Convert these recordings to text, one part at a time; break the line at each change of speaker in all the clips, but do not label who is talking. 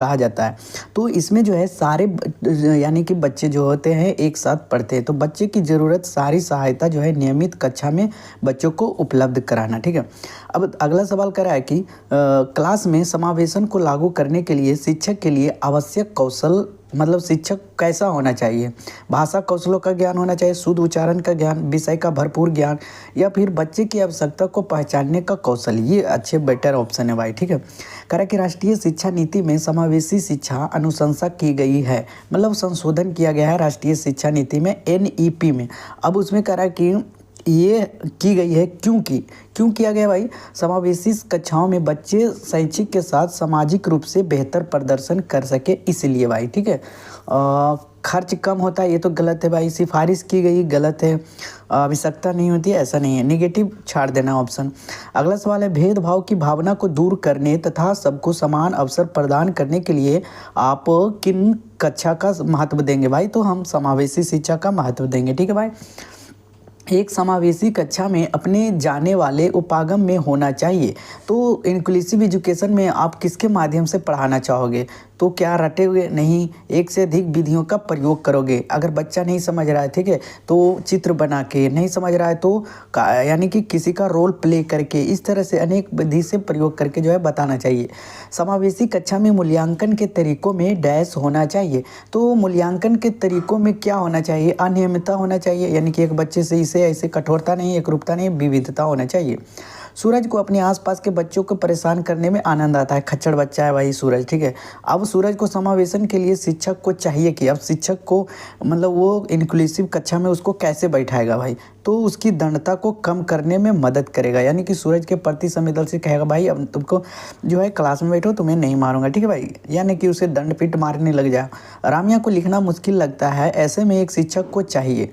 कहा जाता है। तो इसमें जो है सारे यानी कि बच्चे जो होते हैं एक साथ पढ़ते हैं, तो बच्चे की ज़रूरत सारी सहायता जो है नियमित कक्षा में बच्चों को उपलब्ध कराना, ठीक है। अब अगला सवाल कह रहा है कि क्लास में समावेशन को लागू करने के लिए शिक्षक के लिए आवश्यक कौशल, मतलब शिक्षक कैसा होना चाहिए? भाषा कौशलों का ज्ञान होना चाहिए, शुद्ध उच्चारण का ज्ञान, विषय का भरपूर ज्ञान, या फिर बच्चे की आवश्यकता को पहचानने का कौशल। ये अच्छे बेटर ऑप्शन है भाई, ठीक है। कह रहा है कि राष्ट्रीय शिक्षा नीति में समावेशी शिक्षा अनुशंसा की गई है, मतलब संशोधन किया गया है राष्ट्रीय शिक्षा नीति में, एनईपी में। अब उसमें कह रहा है कि ये की गई है क्यों किया गया भाई? समावेशी कक्षाओं में बच्चे शैक्षिक के साथ सामाजिक रूप से बेहतर प्रदर्शन कर सके, इसलिए भाई, ठीक है। खर्च कम होता है, ये तो गलत है भाई। सिफारिश की गई, गलत है। आवश्यकता नहीं होती है, ऐसा नहीं है, निगेटिव छाड़ देना ऑप्शन। अगला सवाल है, भेदभाव की भावना को दूर करने तथा सबको समान अवसर प्रदान करने के लिए आप किन कक्षा का महत्व देंगे भाई? तो हम समावेशी शिक्षा का महत्व देंगे, ठीक है भाई। एक समावेशी कक्षा में अपने जाने वाले उपागम में होना चाहिए। तो इंक्लूसिव एजुकेशन में आप किसके माध्यम से पढ़ाना चाहोगे? तो क्या रटे हुए नहीं, एक से अधिक विधियों का प्रयोग करोगे। अगर बच्चा नहीं समझ रहा है, ठीक है, तो चित्र बना के, नहीं समझ रहा है तो यानी कि किसी का रोल प्ले करके, इस तरह से अनेक विधि से प्रयोग करके जो है बताना चाहिए। समावेशी कक्षा में मूल्यांकन के तरीकों में डैश होना चाहिए। तो मूल्यांकन के तरीकों में क्या होना चाहिए? अनियमितता होना चाहिए, यानी कि एक बच्चे से इसे ऐसे कठोरता नहीं, एकरूपता नहीं, विविधता होना चाहिए। सूरज को अपने आसपास के बच्चों को परेशान करने में आनंद आता है। खच्चड़ बच्चा है भाई सूरज, ठीक है। अब सूरज को समावेशन के लिए शिक्षक को चाहिए कि अब शिक्षक को, मतलब वो इंक्लूसिव कक्षा में उसको कैसे बैठाएगा भाई? तो उसकी दंडता को कम करने में मदद करेगा, यानी कि सूरज के प्रति संवेदनशील कहेगा भाई अब तुमको जो है क्लास में बैठो, तुम्हें नहीं मारूंगा, ठीक है भाई, यानी कि उसे दंड पीट मारने लग जाए। रामिया को लिखना मुश्किल लगता है, ऐसे में एक शिक्षक को चाहिए।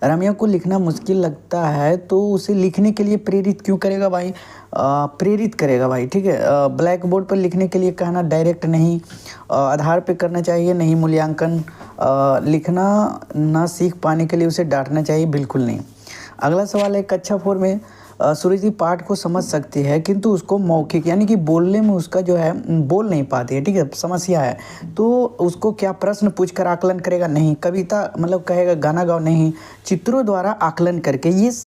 रमिया को लिखना मुश्किल लगता है तो उसे लिखने के लिए प्रेरित क्यों करेगा भाई? प्रेरित करेगा भाई, ठीक है। ब्लैक बोर्ड पर लिखने के लिए कहना, डायरेक्ट नहीं। आधार पे करना चाहिए, नहीं मूल्यांकन। लिखना ना सीख पाने के लिए उसे डांटना चाहिए, बिल्कुल नहीं। अगला सवाल है, कक्षा 4 में सुरुचि पाठ को समझ सकती है किंतु उसको मौखिक यानी कि बोलने में उसका जो है बोल नहीं पाती है, ठीक है, समस्या है। तो उसको क्या प्रश्न पूछकर आकलन करेगा? नहीं। कविता मतलब कहेगा गाना गाओ? नहीं। चित्रों द्वारा आकलन करके, ये